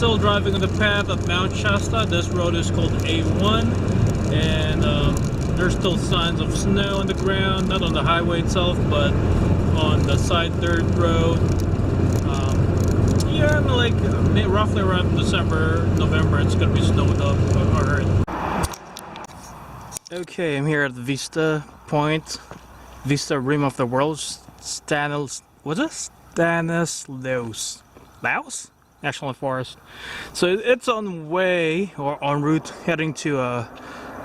still driving on the path of Mount Shasta. This road is called A1, and there's still signs of snow on the ground, not on the highway itself, but on the side dirt road. Yeah, like roughly around December, November, it's gonna be snowed up. Alright. Okay, I'm here at Vista Point, Vista Rim of the World, Stanislaus Laos National Forest. So it's on way or en route heading to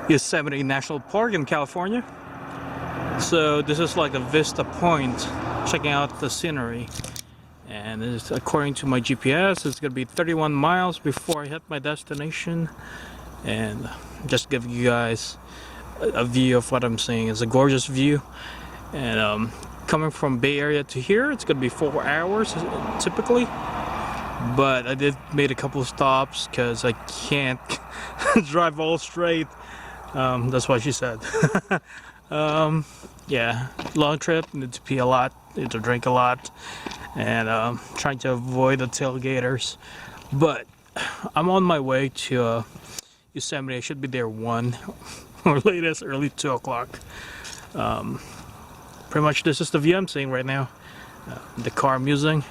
Yosemite National Park in California. So this is like a Vista Point, checking out the scenery. And it's, according to my GPS, it's gonna be 31 miles before I hit my destination. And just give you guys a view of what I'm seeing. It's a gorgeous view. And coming from Bay Area to here, it's gonna be 4 hours typically. But I did made a couple of stops because I can't drive all straight. That's what she said. Yeah, long trip, need to pee a lot, need to drink a lot, and trying to avoid the tailgaters. But I'm on my way to Yosemite. I should be there 1 or latest early 2 o'clock. Pretty much this is the view I'm seeing right now. The car I'm using.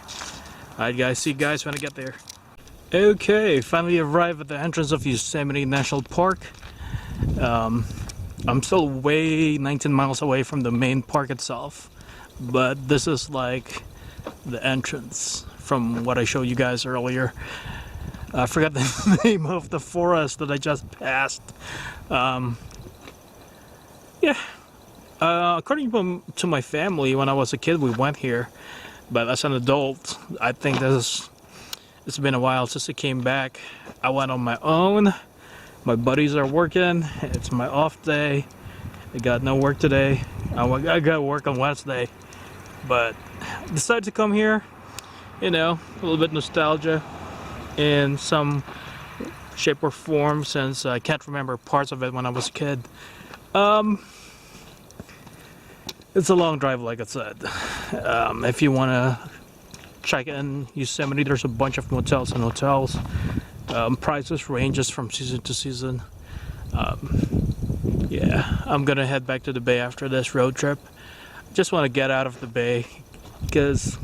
Alright guys, see you guys when I get there. Okay, finally arrived at the entrance of Yosemite National Park. I'm still way 19 miles away from the main park itself, but this is like the entrance from what I showed you guys earlier. I forgot the name of the forest that I just passed. Yeah, according to my family, when I was a kid we went here, but as an adult I think it's been a while since I came back. I went on my own. My buddies are working. It's my off day. I got no work today. I got work on Wednesday, but decided to come here. You know, a little bit nostalgia in some shape or form, since I can't remember parts of it when I was a kid. It's a long drive, like I said. If you want to check in Yosemite, there's a bunch of motels and hotels. Prices ranges from season to season. Yeah, I'm gonna head back to the bay after this road trip. Just want to get out of the bay because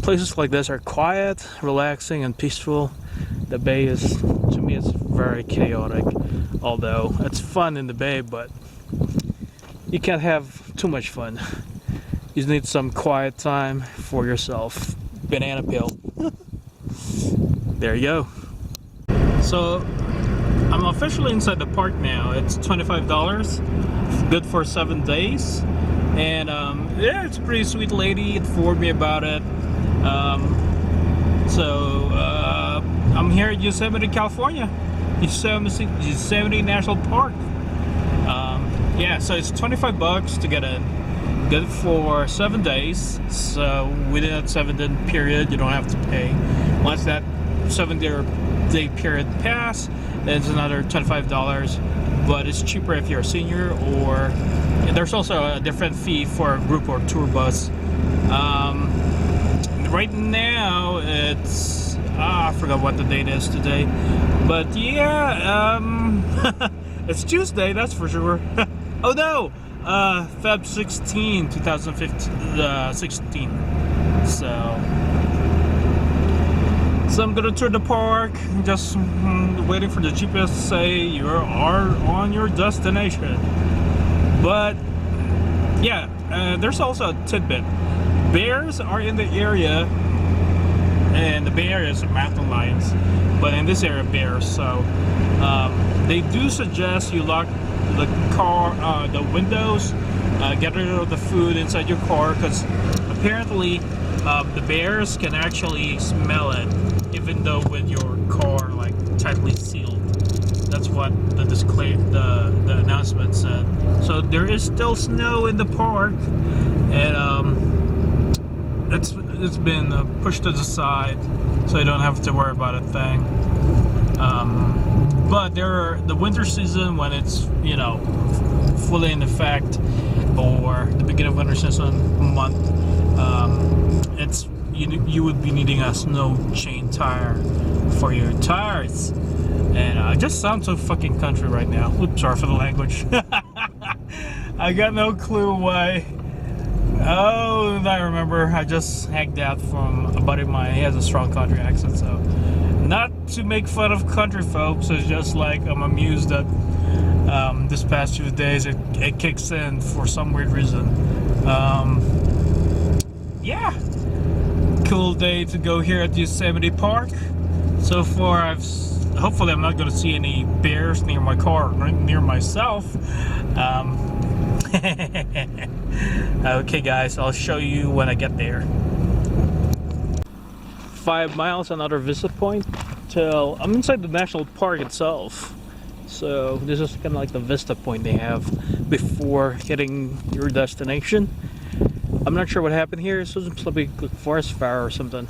places like this are quiet, relaxing, and peaceful. The bay is, to me, it's very chaotic. Although it's fun in the bay, but you can't have too much fun. You need some quiet time for yourself. Banana peel. There you go. So I'm officially inside the park now. It's $25, good for 7 days, and yeah, it's a pretty sweet lady. Informed me about it. So I'm here at Yosemite, California, Yosemite National Park. Yeah, so it's $25 to get in. Good for 7 days. So within that 7-day period, you don't have to pay. Once that 7-day period pass, then it's another $25, but it's cheaper if you're a senior, or there's also a different fee for a group or tour bus. Right now it's I forgot what the date is today, but yeah, it's Tuesday, that's for sure. Oh no, Feb 16, 2016. So I'm gonna tour the park, just waiting for the GPS to say you are on your destination. But yeah, there's also a tidbit. Bears are in the area, and the Bay Area is mountain lions, but in this area bears. So they do suggest you lock the car, the windows, get rid of the food inside your car, because apparently the bears can actually smell it, even though with your car like tightly sealed. That's what the the announcement said. So there is still snow in the park, and it's been pushed to the side, so you don't have to worry about a thing. But the winter season, when it's, you know, fully in effect, or the beginning of winter season month, it's you would be needing a snow chain tire for your tires. And I just sound so fucking country right now. Oops, sorry for the language. I got no clue why. Oh, I remember. I just hacked out from a buddy of mine. He has a strong country accent, so not to make fun of country folks. It's just like I'm amused that this past few days it kicks in for some weird reason. Yeah, cool day to go here at Yosemite Park. So far, hopefully I'm not going to see any bears near my car, near myself. Okay guys, I'll show you when I get there. 5 miles, another visit point till I'm inside the national park itself. So this is kind of like the vista point they have before hitting your destination. I'm not sure what happened here. This was probably a forest fire or something.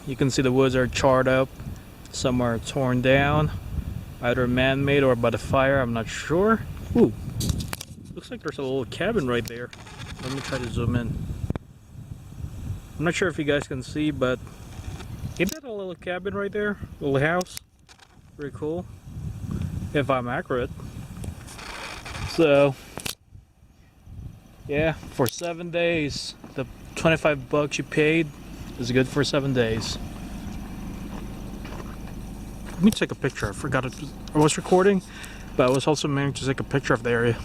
You can see the woods are charred up. Some are torn down, either man-made or by the fire. I'm not sure. Ooh, looks like there's a little cabin right there. Let me try to zoom in. I'm not sure if you guys can see, but isn't that a little cabin right there? Little house. Pretty cool, if I'm accurate. So yeah, for 7 days, the 25 bucks you paid is good for 7 days. Let me take a picture. I forgot I was recording, but I was also meaning to take a picture of the area.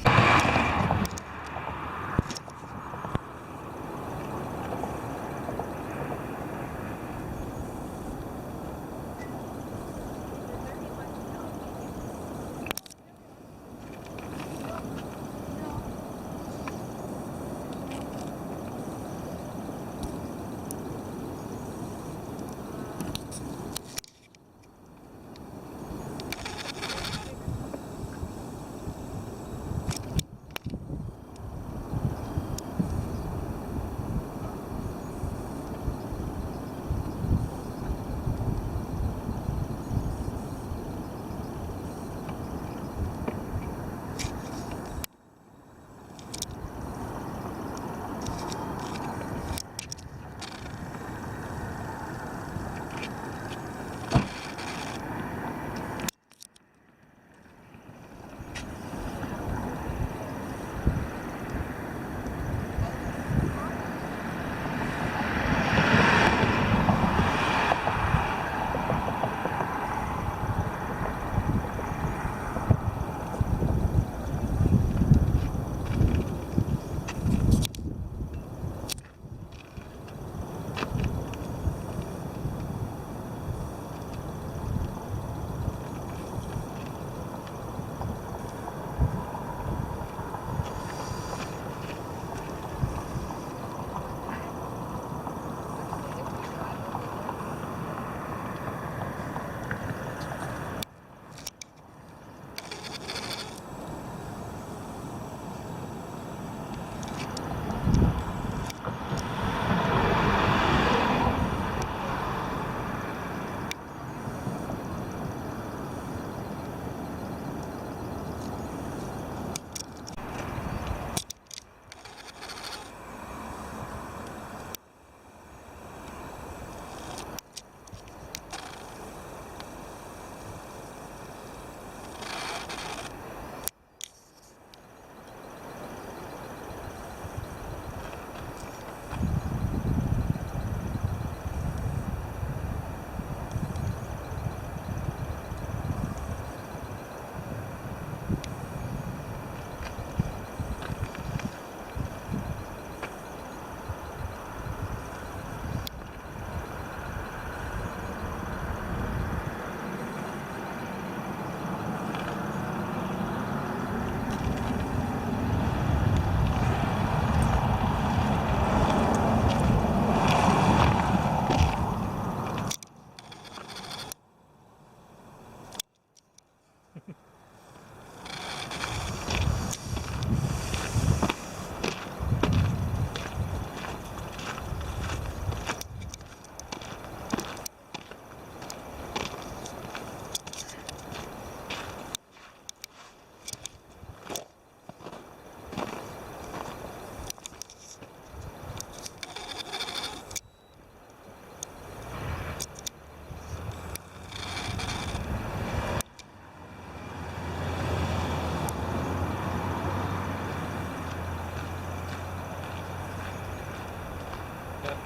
That,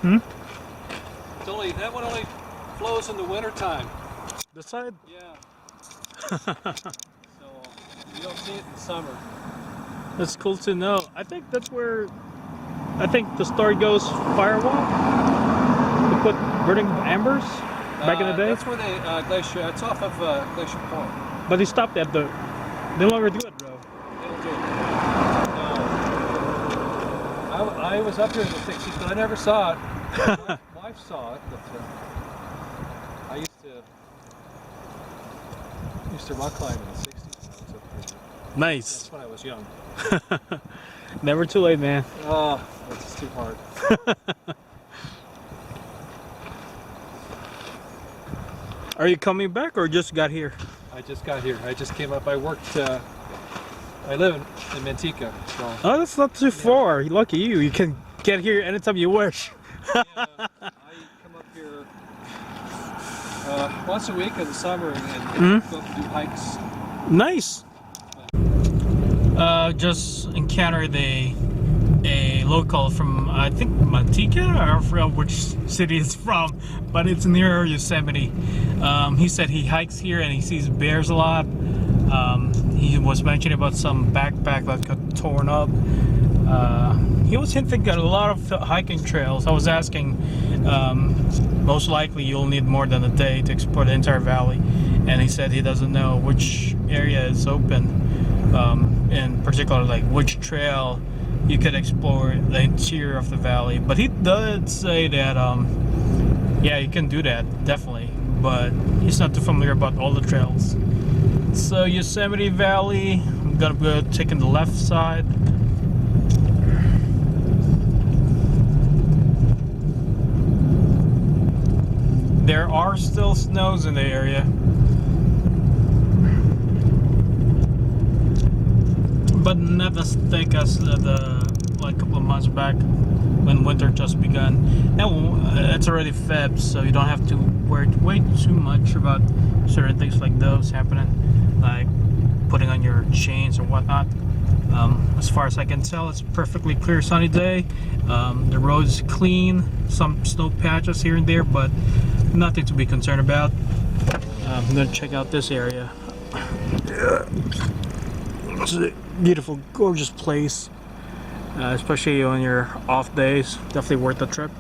Hmm? that one only flows in the wintertime. This side? Yeah. So you don't see it in summer. That's cool to know. I think that's where the story goes. Firewall. They put burning embers back in the day. That's where they glacier. It's off of Glacier Point. But they stopped at the. They no longer do it, bro. They don't do it. No. I was up here in the '60s, but I never saw it. My wife saw it, but I used to rock climb in the '60s when I was up here. Nice. That's when I was young. Never too late, man. Oh, that's just too hard. Are you coming back or just got here? I just got here. I just came up. I worked. I live in Manteca, so. Oh, that's not too far. Lucky you. You can get here anytime you wish. Yeah, I come up here once a week in the summer and go up and do hikes. Nice. Just encountered a local from I think Manteca, I forgot which city it's from, but it's near Yosemite. He said he hikes here and he sees bears a lot. He was mentioning about some backpack that got torn up. He was hinting at a lot of hiking trails. I was asking, most likely you'll need more than a day to explore the entire valley, and he said he doesn't know which area is open, in particular, like which trail you could explore the interior of the valley. But he did say that, yeah, you can do that, definitely, but he's not too familiar about all the trails. So Yosemite Valley, I'm gonna be taking the left side. There are still snows in the area, but not as thick as like a couple of months back when winter just begun. Now it's already Feb, so you don't have to worry way too much about certain things like those happening, like putting on your chains or whatnot. As far as I can tell, it's a perfectly clear sunny day. The road's clean, some snow patches here and there, but nothing to be concerned about. I'm gonna check out this area. It's a beautiful, gorgeous place, especially on your off days. Definitely worth the trip.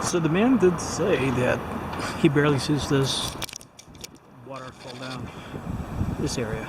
So the man did say that he barely sees this waterfall down this area.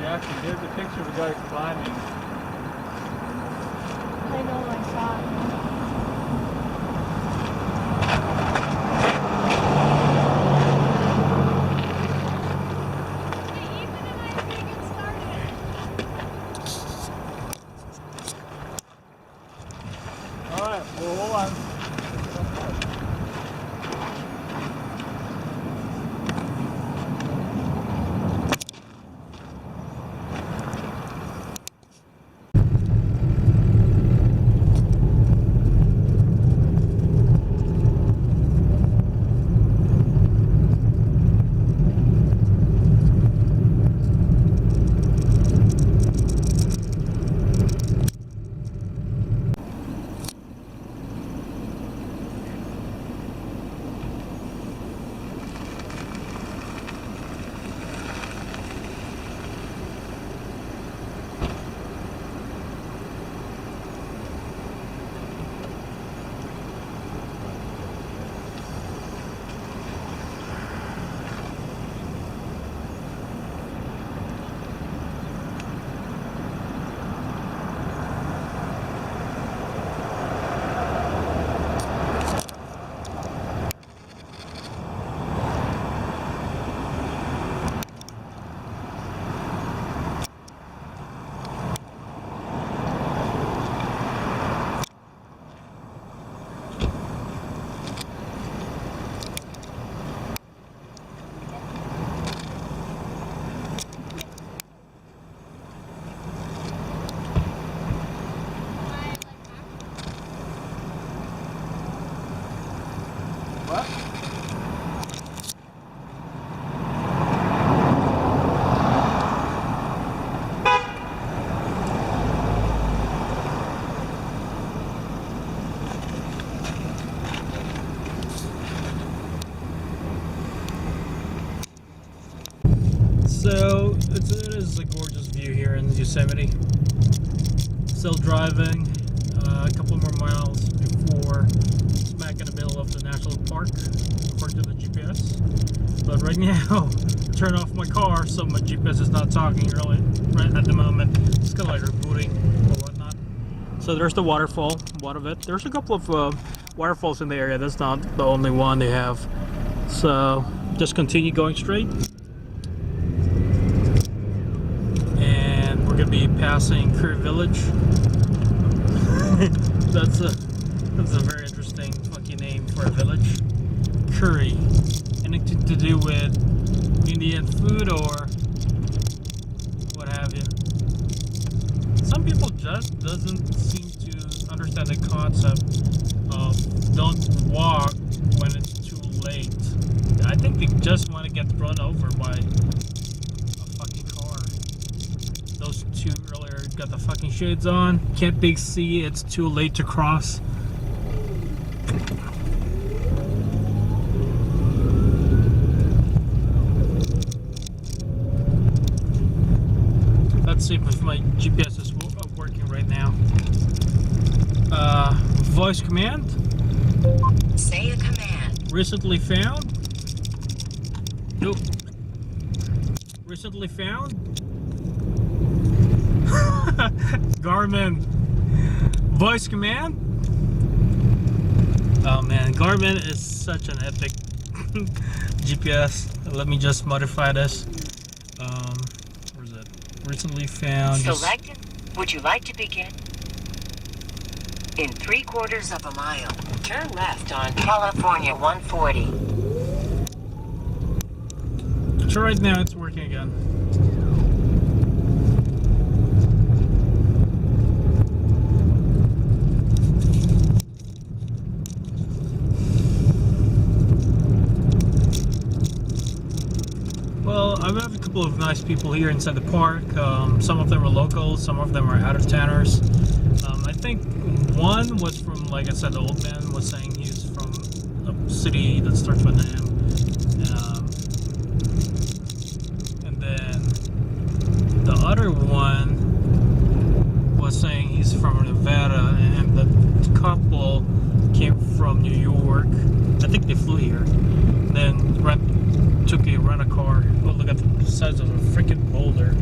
Jackson, there's a picture of a guy climbing. I know, I saw it. Hey, Ethan and I are going to get started. Alright, well, hold on. So it is a gorgeous view here in Yosemite. Still driving a couple more miles before smack in the middle of the national park, according to the GPS. But right now, turn off my car, so my GPS is not talking really right at the moment. It's kind of like rebooting or whatnot. So there's the waterfall, one of it. There's a couple of waterfalls in the area. That's not the only one they have. So just continue going straight. And we're gonna be passing Curry Village. That's a very interesting, funky name for a village. Curry. Anything to do with Indian food or what have you. Some people just doesn't seem to understand the concept of don't walk when it's too late. I think they just want to get run over by a fucking car. Those two earlier got the fucking shades on. Can't they see it's too late to cross? Let's see if my GPS is working right now. Voice command. Say a command. Recently found. Nope. Recently found. Garmin. Voice command. Oh man, Garmin is such an epic GPS. Let me just modify this. Where's it? Recently found. Selected. Would you like to begin? In 3/4 of a mile, turn left on California 140. So right now it's working again. Well, I have a couple of nice people here inside the park. Some of them are locals, some of them are out-of-towners. I think one was from, like I said, the old man was saying he's from a city that starts with an M. And then the other one was saying he's from Nevada, and the couple came from New York. I think they flew here. Then took a rent-a-car. Oh, look at the size of a freaking boulder.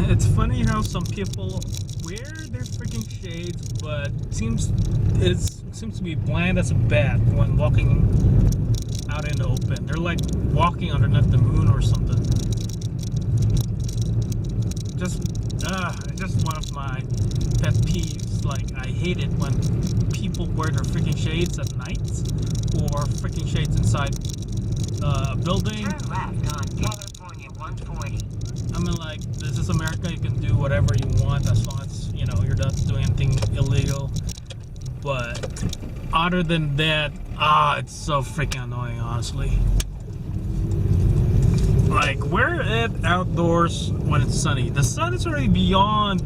It's funny how some people wear their freaking shades, but it seems to be blind as a bat when walking out in the open. They're like walking underneath the moon or something. It's just one of my pet peeves. Like, I hate it when people wear their freaking shades at night or freaking shades inside a building. Turn left on California 140. I mean, like, this is America. You can do whatever you want as long as, you know, you're not doing anything illegal. But other than that, it's so freaking annoying, honestly. Like, wear it outdoors when it's sunny. The sun is already beyond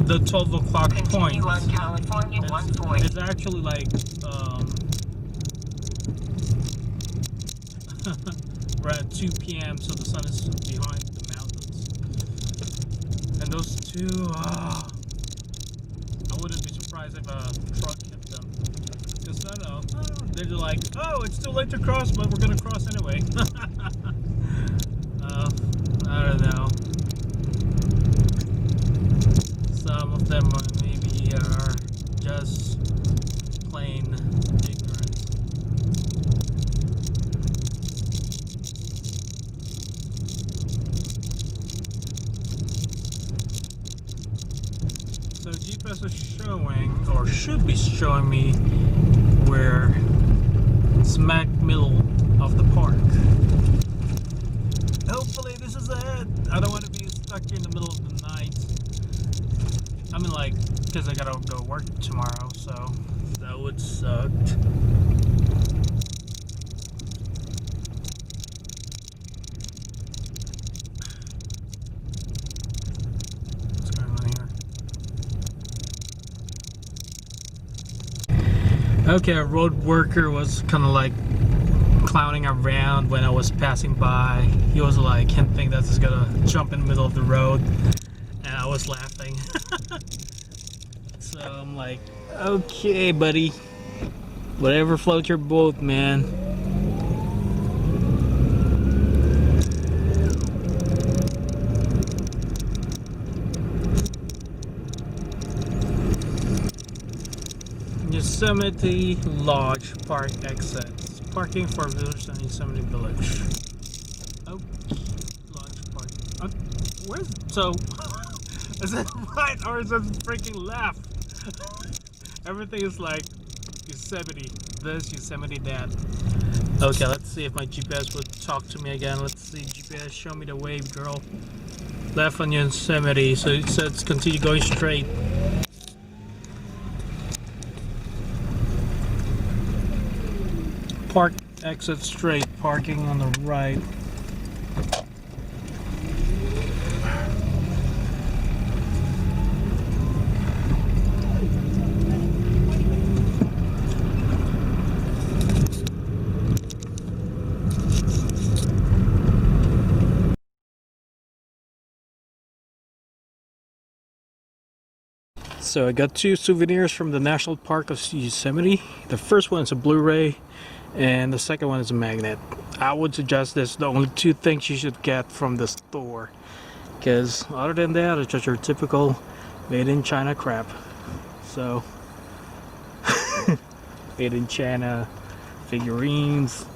the 12 o'clock point. Continue on California 140. It's actually like, we're at 2 p.m., so the sun is behind the mountains. And those two, I wouldn't be surprised if a truck hit them. Because I don't know, they're like, oh, it's too late to cross, but we're going to cross anyway. I don't know. Some of them maybe are just plain ignorant. So GPS is showing, or should be showing me, where smack middle of the park. Hopefully this is it. I don't want to be stuck in the middle of the night work tomorrow, so that would suck. What's going on here? Okay, a road worker was kind of like clowning around when I was passing by. He was like hinting that he's gonna jump in the middle of the road, and I was laughing. So I'm like, okay, buddy, whatever floats your boat, man. Yosemite Lodge Park exits. Parking for visitors in Yosemite Village. Okay, Lodge Park. Where's so? Is it right or is it freaking left? Everything is like Yosemite this, Yosemite that. Okay, let's see if my GPS would talk to me again. Let's see, GPS, show me the way, girl. Left on Yosemite, so it says continue going straight. Park, exit straight, parking on the right. So I got two souvenirs from the National Park of Yosemite. The first one is a Blu-ray and the second one is a magnet. I would suggest this the only two things you should get from the store, because other than that it's just your typical made in China crap. So made in China figurines,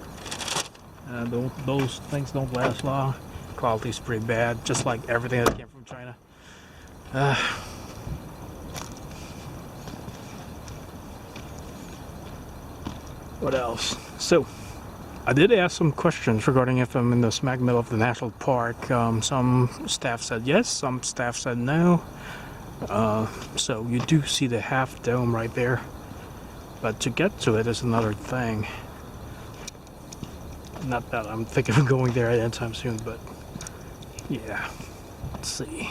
those things don't last long. Quality's pretty bad, just like everything that came from China. What else? So I did ask some questions regarding if I'm in the smack middle of the national park. Some staff said yes, some staff said no. So you do see the half dome right there, but to get to it is another thing. Not that I'm thinking of going there anytime soon, but yeah, let's see.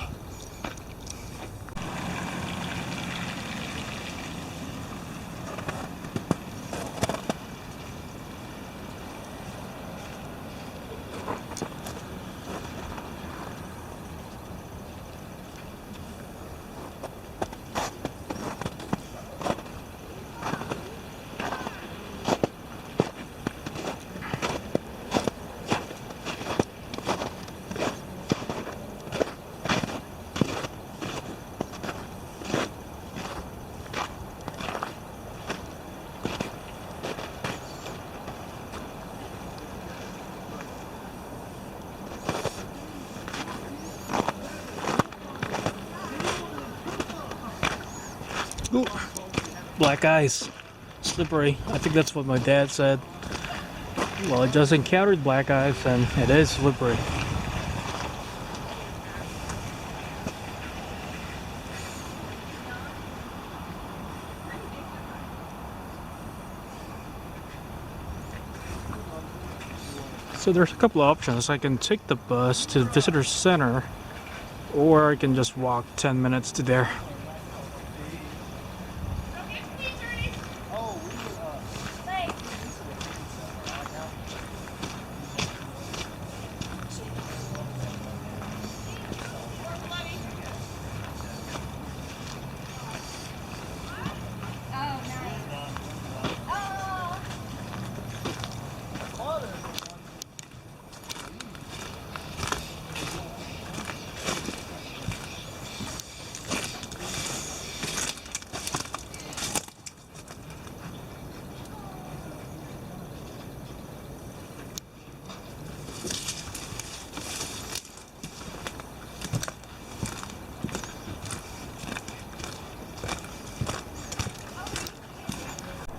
Ooh, black ice, slippery. I think that's what my dad said. Well, I just encountered black ice and it is slippery. So there's a couple of options. I can take the bus to the visitor center, or I can just walk 10 minutes to there.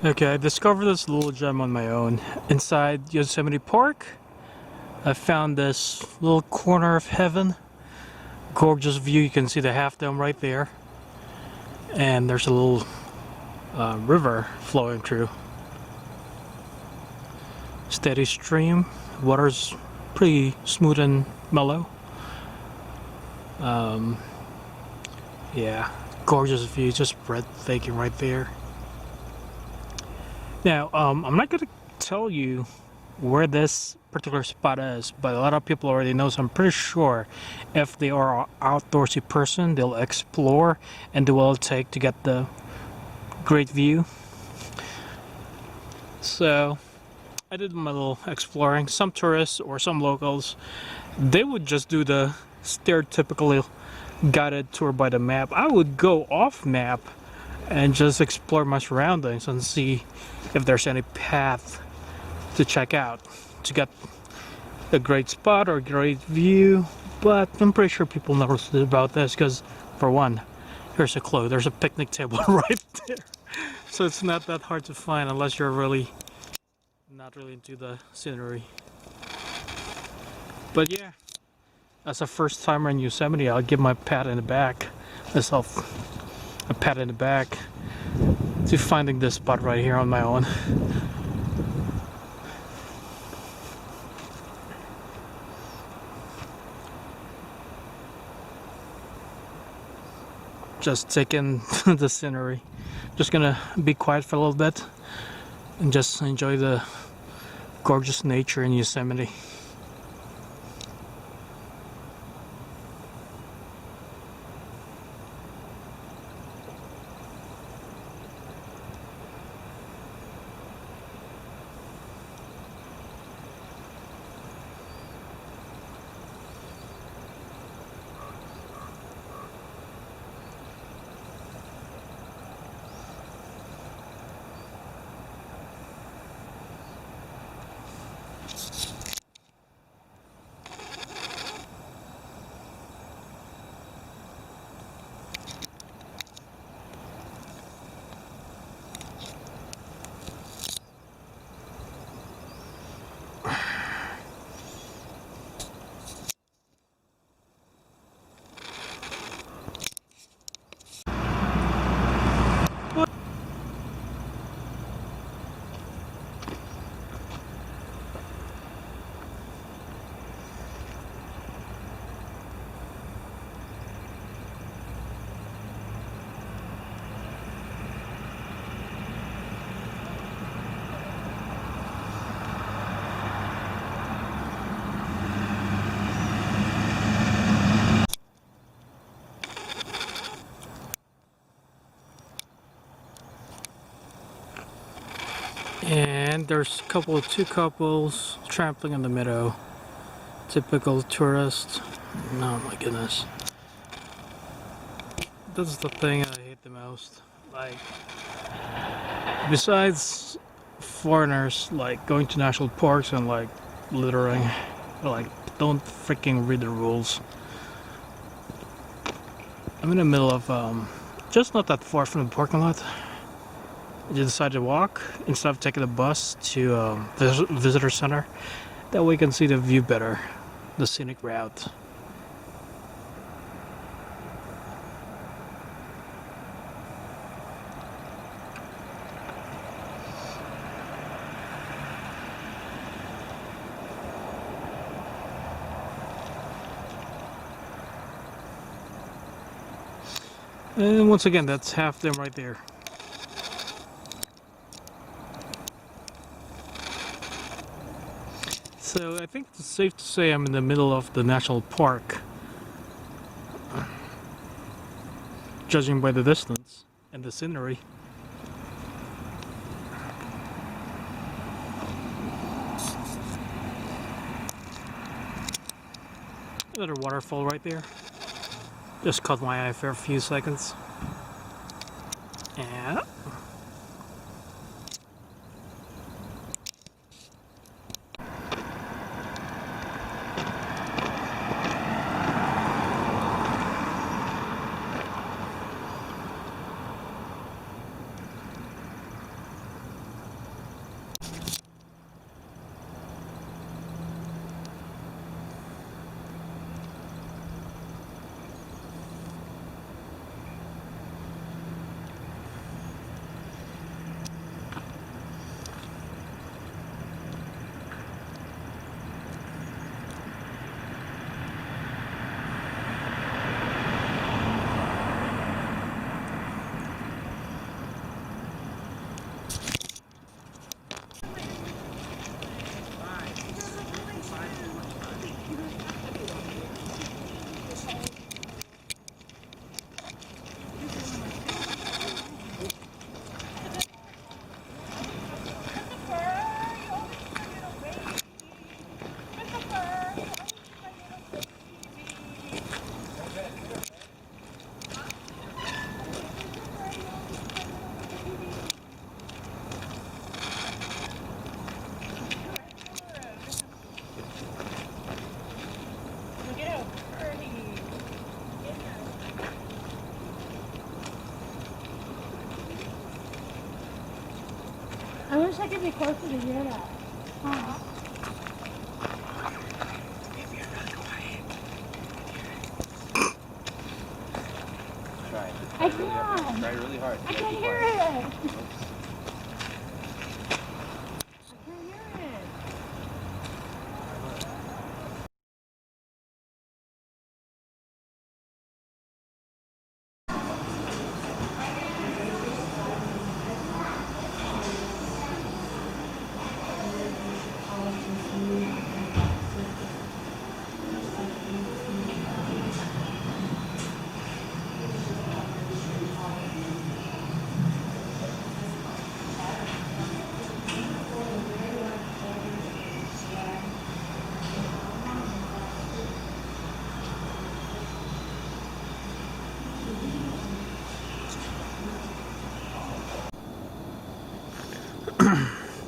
Okay, I discovered this little gem on my own. Inside Yosemite Park, I found this little corner of heaven. Gorgeous view, you can see the half dome right there. And there's a little river flowing through. Steady stream, water's pretty smooth and mellow. Yeah, gorgeous view, just breathtaking right there. Now, I'm not gonna tell you where this particular spot is, but a lot of people already know, so I'm pretty sure if they are an outdoorsy person, they'll explore and do what it'll take to get the great view. So I did my little exploring. Some tourists or some locals, they would just do the stereotypical guided tour by the map. I would go off map and just explore my surroundings and see if there's any path to check out to get a great spot or great view. But I'm pretty sure people never know about this because, for one, here's a clue, there's a picnic table right there. So it's not that hard to find unless you're really not really into the scenery. But yeah, as a first timer in Yosemite, I'll give myself a pat in the back to finding this spot right here on my own. Just taking the scenery. Just gonna be quiet for a little bit and just enjoy the gorgeous nature in Yosemite. And there's two couples trampling in the meadow. Typical tourist. Oh my goodness. That's the thing I hate the most. Like, besides foreigners like going to national parks and like littering, like don't freaking read the rules. I'm in the middle of just not that far from the parking lot. I decided to walk instead of taking the bus to visitor center. That way you can see the view better, the scenic route. And once again, that's half them right there. So I think it's safe to say I'm in the middle of the national park, judging by the distance and the scenery. Another waterfall right there. Just caught my eye for a few seconds. Yeah. could be closer to hear that. Huh? Try. I Try really hard. can. Try really hard. I You can gotta be hear quiet. it. I can hear it.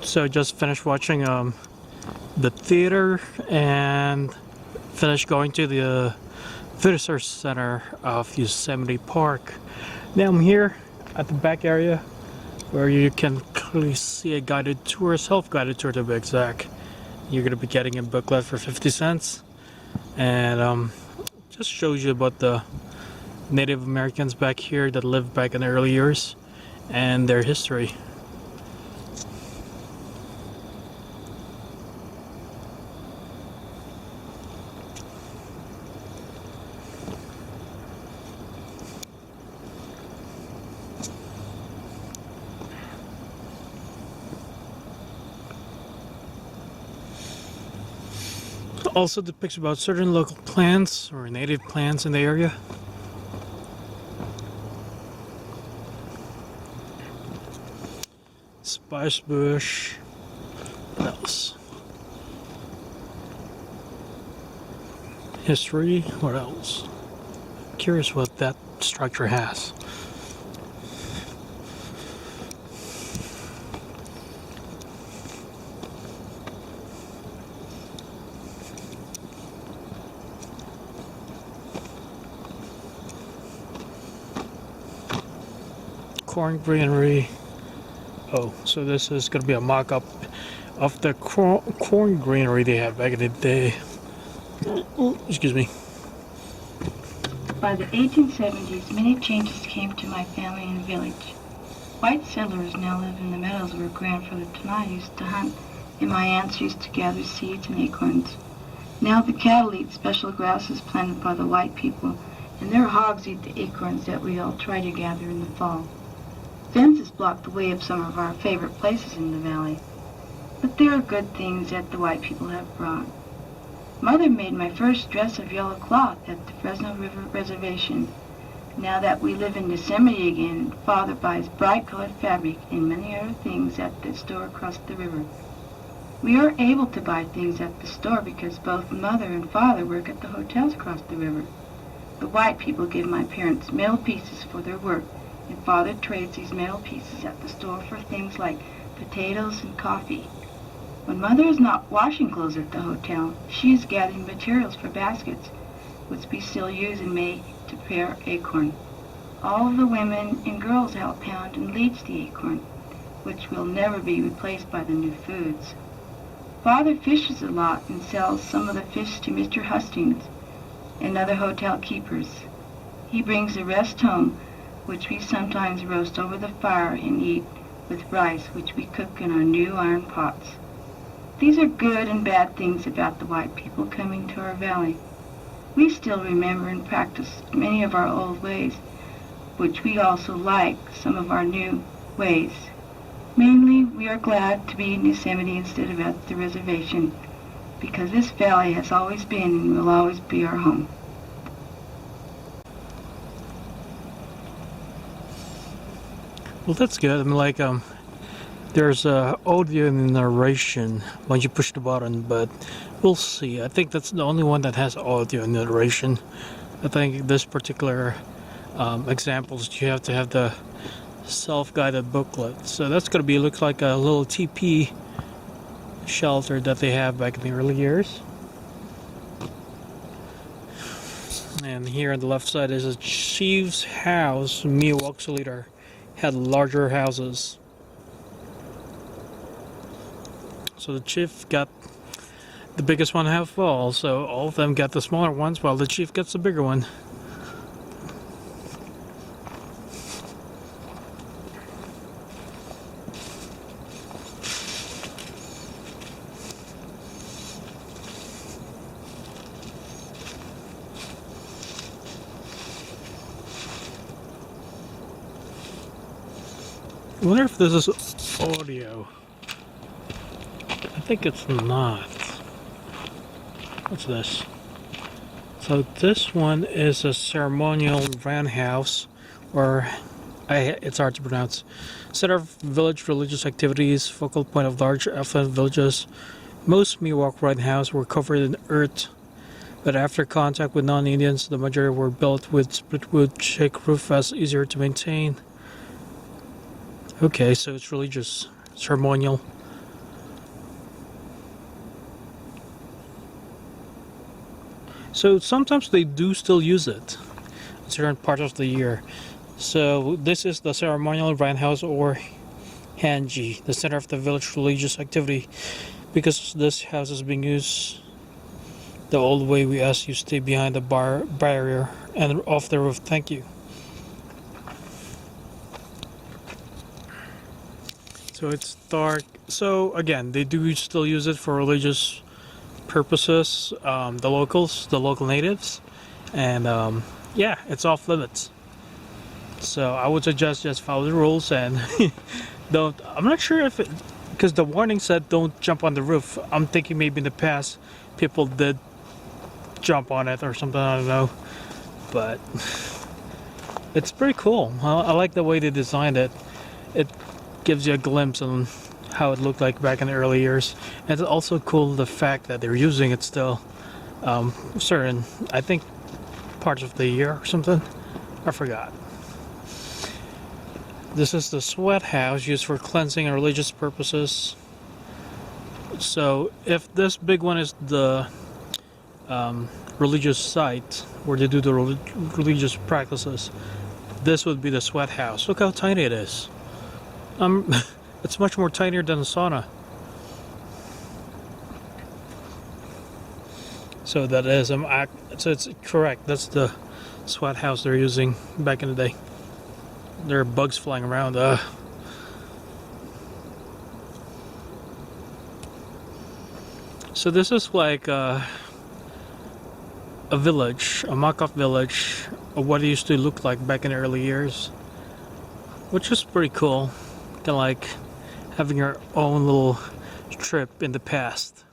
So I just finished watching the theater and finished going to the visitor center of Yosemite Park. Now I'm here at the back area where you can clearly see a guided tour, self-guided tour to be exact. You're going to be getting a booklet for 50 cents, and just shows you about the Native Americans back here that lived back in the early years and their history. Also depicts about certain local plants or native plants in the area. Spice bush. What else? History. What else? Curious what that structure has. Corn granary. Oh, so this is going to be a mock-up of the corn granary they had back in the day. Ooh, excuse me. By the 1870s, many changes came to my family and village. White settlers now live in the meadows where grandfather Tanai used to hunt, and my aunts used to gather seeds and acorns. Now the cattle eat special grasses planted by the white people, and their hogs eat the acorns that we all try to gather in the fall. Fences block the way of some of our favorite places in the valley, but there are good things that the white people have brought. Mother made my first dress of yellow cloth at the Fresno River Reservation. Now that we live in Yosemite again, Father buys bright-colored fabric and many other things at the store across the river. We are able to buy things at the store because both Mother and Father work at the hotels across the river. The white people give my parents metal pieces for their work, and Father trades these metal pieces at the store for things like potatoes and coffee. When Mother is not washing clothes at the hotel, she is gathering materials for baskets, which we still use and make to prepare acorn. All of the women and girls help pound and leach the acorn, which will never be replaced by the new foods. Father fishes a lot and sells some of the fish to Mr. Hustings and other hotel keepers. He brings the rest home, which we sometimes roast over the fire and eat with rice, which we cook in our new iron pots. These are good and bad things about the white people coming to our valley. We still remember and practice many of our old ways, which we also like some of our new ways. Mainly, we are glad to be in Yosemite instead of at the reservation, because this valley has always been and will always be our home. Well, that's good. I mean, like, there's audio in the narration once you push the button, but we'll see. I think that's the only one that has audio in the narration. I think this particular examples, you have to have the self-guided booklet. So that's going to be, looks like a little TP shelter that they have back in the early years. And here on the left side is a chief's house. Milwaukee leader had larger houses. So the chief got the biggest one half full, so all of them got the smaller ones while the chief gets the bigger one. I wonder if this is audio. I think it's not. What's this? So this one is a ceremonial roundhouse, or it's hard to pronounce. Center of village religious activities, focal point of large affluent villages. Most Miwok roundhouses were covered in earth, but after contact with non-Indians, the majority were built with split wood shake roof as easier to maintain. Okay, so it's religious, ceremonial. So sometimes they do still use it in certain parts of the year. So this is the ceremonial roundhouse, or Hanji, the center of the village religious activity. Because this house is being used the old way, we ask you stay behind the barrier and off the roof. Thank you. So it's dark. So again, they do still use it for religious purposes. The locals, the local natives, and yeah, it's off limits. So I would suggest just follow the rules and don't. I'm not sure if it, because the warning said don't jump on the roof. I'm thinking maybe in the past people did jump on it or something. I don't know, but it's pretty cool. I like the way they designed it. It gives you a glimpse on how it looked like back in the early years. And it's also cool the fact that they're using it still. Certain, I think, parts of the year or something. I forgot. This is the sweat house used for cleansing and religious purposes. So if this big one is the religious site where they do the religious practices, this would be the sweat house. Look how tiny it is. It's much more tinier than a sauna. So that is, so it's correct. That's the sweat house they're using back in the day. There are bugs flying around. So this is like a village, a mock-up village of what it used to look like back in the early years, which is pretty cool. Kind of like having your own little trip in the past.